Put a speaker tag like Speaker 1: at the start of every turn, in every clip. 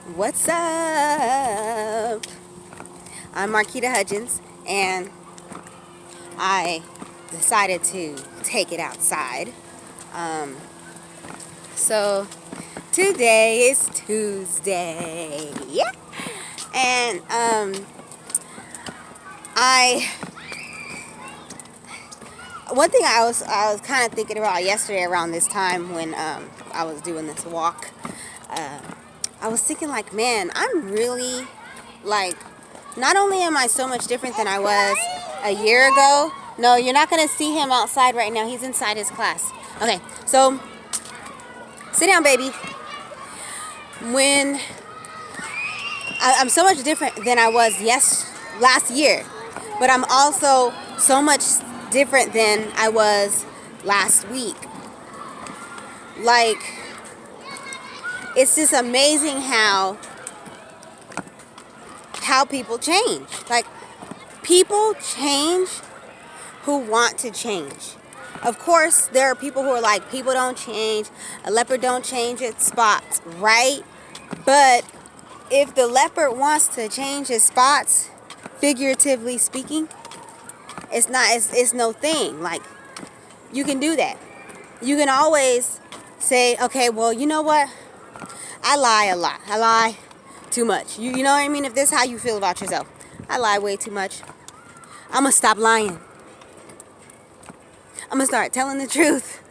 Speaker 1: What's up? I'm Marquita Hudgens, and I decided to take it outside. Um, so today is Tuesday, yeah, and I one thing I was kind of thinking about yesterday around this time when I was doing this walk. Uh, I was thinking like, man, I'm really like, not only am I so much different than I was a year ago. No, you're not gonna see him outside right now. He's inside his class. Okay, so sit down, baby. When I'm so much different than I was last year, but I'm also so much different than I was last week. Like, it's just amazing how people change. Like, people change who want to change. Of course, there are people who are like, people don't change, a leopard don't change its spots, right? But if the leopard wants to change his spots, figuratively speaking, it's no thing. Like, you can do that. You can always say, okay, well, you know what? I lie a lot. I lie too much. You know what I mean? If this is how you feel about yourself, I lie way too much. I'm gonna stop lying. I'm gonna start telling the truth.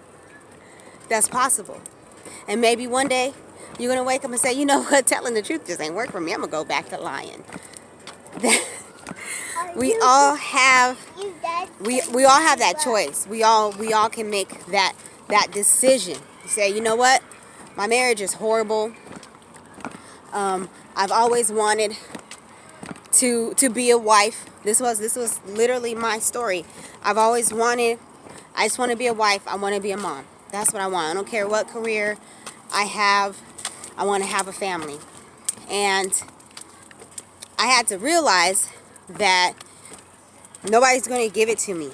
Speaker 1: That's possible. And maybe one day you're gonna wake up and say, you know what, telling the truth just ain't work for me. I'm gonna go back to lying. we all have we all have that choice. We all can make that decision. You say, you know what, my marriage is horrible. I've always wanted to be a wife. This was literally my story. I've always wanted. I just want to be a wife. I want to be a mom. That's what I want. I don't care what career I have. I want to have a family. And I had to realize that nobody's going to give it to me.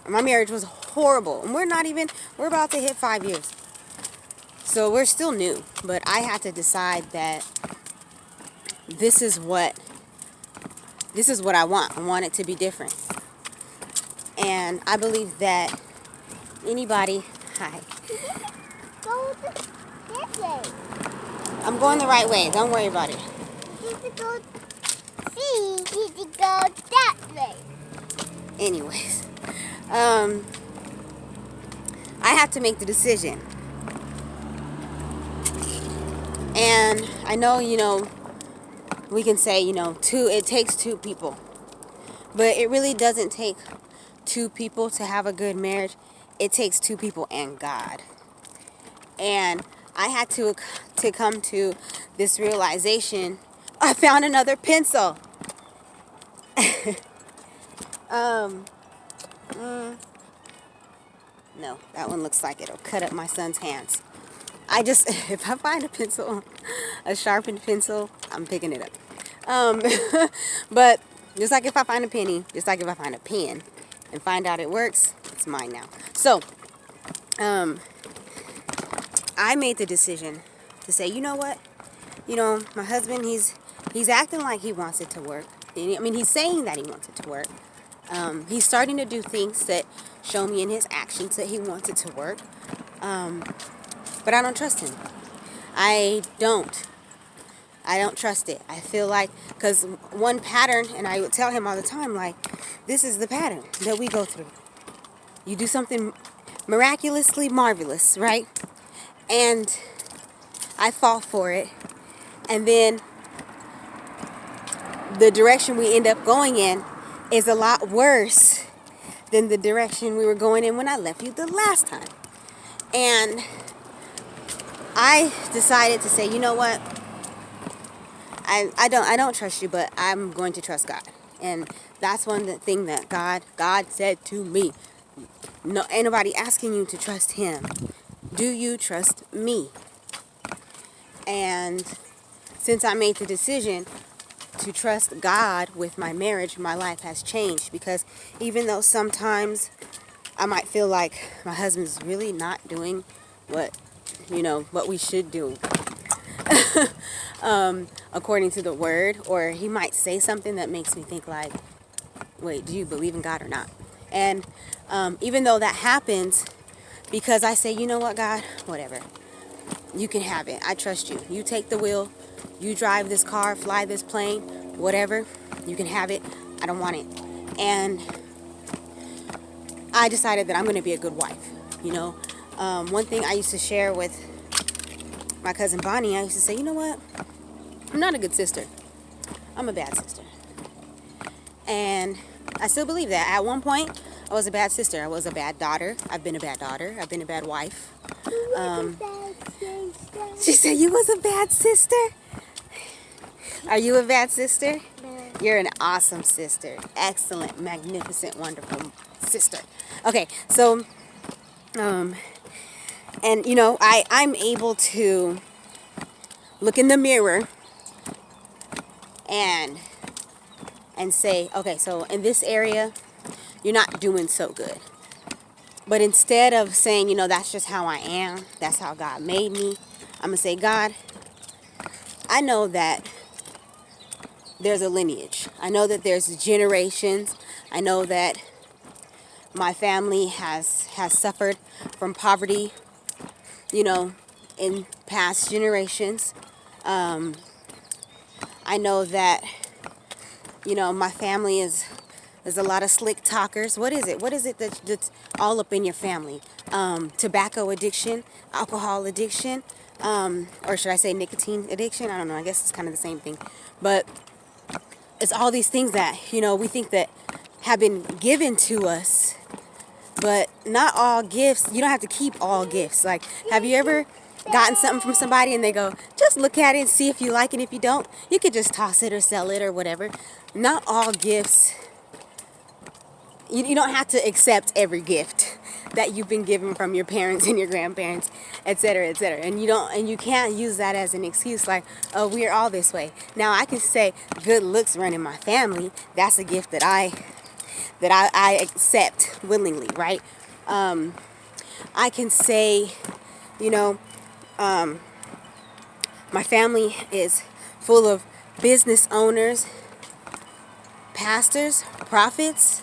Speaker 1: My marriage was horrible. And we're about to hit 5 years. So we're still new. But I had to decide that this is what I want. I want it to be different. And I believe that anybody... Hi.
Speaker 2: Go this way.
Speaker 1: I'm going the right way. Don't worry about it.
Speaker 2: Need to go. Need to go that way.
Speaker 1: Anyways, I have to make the decision. And I know, we can say, it takes two people. But it really doesn't take two people to have a good marriage. It takes two people and God. And I had to come to this realization. I found another pencil. No, that one looks like it'll cut up my son's hands. If I find a pencil, a sharpened pencil, I'm picking it up. But just like if I find a penny, just like if I find a pen and find out it works, it's mine now. So, I made the decision to say, you know what? My husband, he's acting like he wants it to work. I mean, he's saying that he wants it to work. He's starting to do things that show me in his actions that he wants it to work. But I don't trust him. I don't trust it. I feel like, because one pattern, and I would tell him all the time, like, this is the pattern that we go through. You do something miraculously marvelous, right? And I fall for it. And then the direction we end up going in is a lot worse than the direction we were going in when I left you the last time. And I decided to say, you know what? I don't trust you, but I'm going to trust God. And that's one thing that God said to me. No, ain't nobody asking you to trust him. Do you trust me? And since I made the decision to trust God with my marriage, my life has changed. Because even though sometimes I might feel like my husband's really not doing what what we should do according to the word, or he might say something that makes me think like, wait, do you believe in God or not? And even though that happens, because I say, you know what, God, whatever, you can have it. I trust you. You take the wheel. You drive this car, fly this plane, whatever. You can have it. I don't want it. And I decided that I'm going to be a good wife. One thing I used to share with my cousin Bonnie, I used to say, you know what? I'm not a good sister. I'm a bad sister. And I still believe that. At one point, I was a bad sister. I was a bad daughter. I've been a bad daughter. I've been a bad wife. She said, you was a bad sister? Are you a bad sister?
Speaker 2: No.
Speaker 1: You're an awesome sister. Excellent, magnificent, wonderful sister. Okay, so, and I'm able to look in the mirror and say, okay, so in this area, you're not doing so good. But instead of saying, that's just how I am, that's how God made me, I'm going to say, God, I know that there's a lineage. I know that there's generations. I know that my family has suffered from poverty, in past generations. I know that, my family is a lot of slick talkers. What is it? What is it that's all up in your family? Tobacco addiction, alcohol addiction, or should I say nicotine addiction? I don't know. I guess it's kind of the same thing. But it's all these things that, we think that have been given to us, but not all gifts. You don't have to keep all gifts. Like, have you ever gotten something from somebody and they go, just look at it and see if you like it. If you don't, you could just toss it or sell it or whatever. Not all gifts. You don't have to accept every gift that you've been given from your parents and your grandparents, etc., etc. And you can't use that as an excuse like, oh, we're all this way. Now I can say good looks run in my family. That's a gift that I accept willingly, right? I can say, my family is full of business owners, pastors, prophets,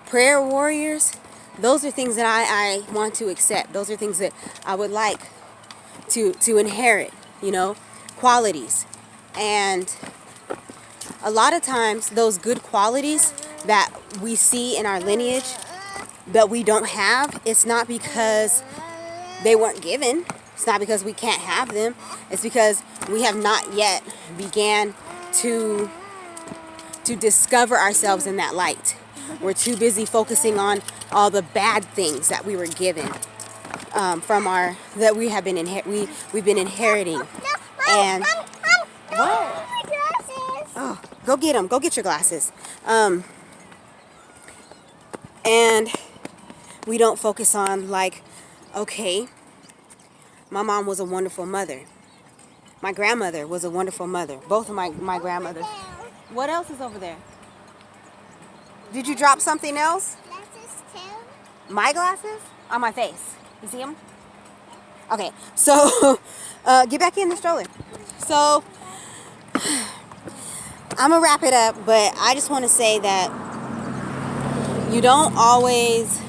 Speaker 1: prayer warriors. Those are things that I want to accept. Those are things that I would like to inherit, qualities. And a lot of times those good qualities that we see in our lineage that we don't have, it's not because they weren't given. It's not because we can't have them. It's because we have not yet began to discover ourselves in that light. We're too busy focusing on all the bad things that we were given that we have been we've been inheriting. And
Speaker 2: my glasses.
Speaker 1: oh, go get them. Go get your glasses. And we don't focus on like, okay, my mom was a wonderful mother. My grandmother was a wonderful mother. Both of my grandmothers. What else is over there? Did you drop something else?
Speaker 2: Glasses too.
Speaker 1: My glasses? On my face. You see them? Okay, so get back in the stroller. So I'm going to wrap it up, but I just want to say that you don't always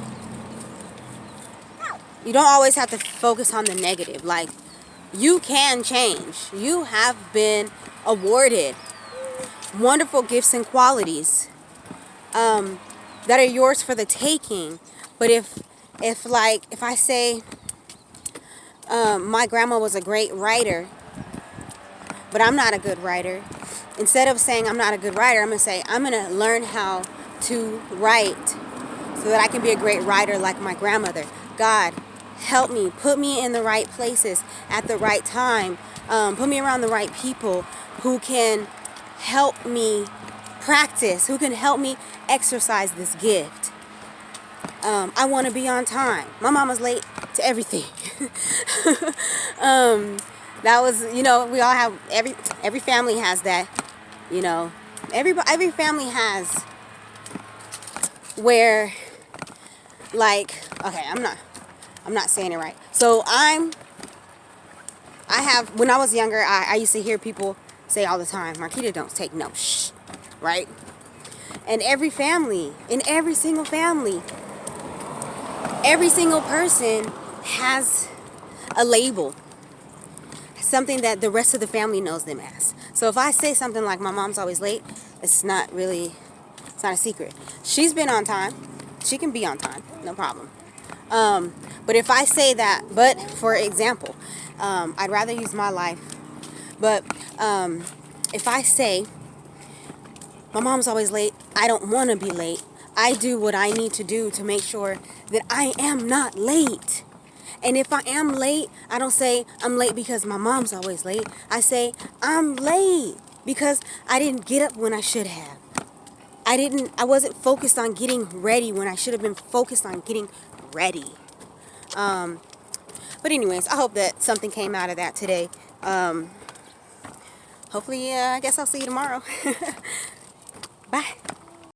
Speaker 1: have to focus on the negative. Like, you can change. You have been awarded wonderful gifts and qualities that are yours for the taking. But if I say my grandma was a great writer, but I'm not a good writer, instead of saying I'm not a good writer, I'm going to say I'm going to learn how to write so that I can be a great writer like my grandmother. God, help me. Put me in the right places at the right time. Put me around the right people who can help me practice, who can help me exercise this gift. I want to be on time. My mama's late to everything. That was, we all have, every family has that, every family has where, like, okay, I'm not saying it right. So I'm when I was younger, I used to hear people say all the time, Marquita don't take no shh, right? And every family, in every single family, every single person has a label, something that the rest of the family knows them as. So if I say something like my mom's always late, it's not a secret. She's been on time. She can be on time, no problem. But if I say that, but for example, I'd rather use my life. But if I say my mom's always late, I don't want to be late. I do what I need to do to make sure that I am not late. And if I am late, I don't say I'm late because my mom's always late. I say I'm late because I didn't get up when I should have. I wasn't focused on getting ready when I should have been focused on getting ready. But anyways, I hope that something came out of that today. Hopefully, I guess I'll see you tomorrow. Bye.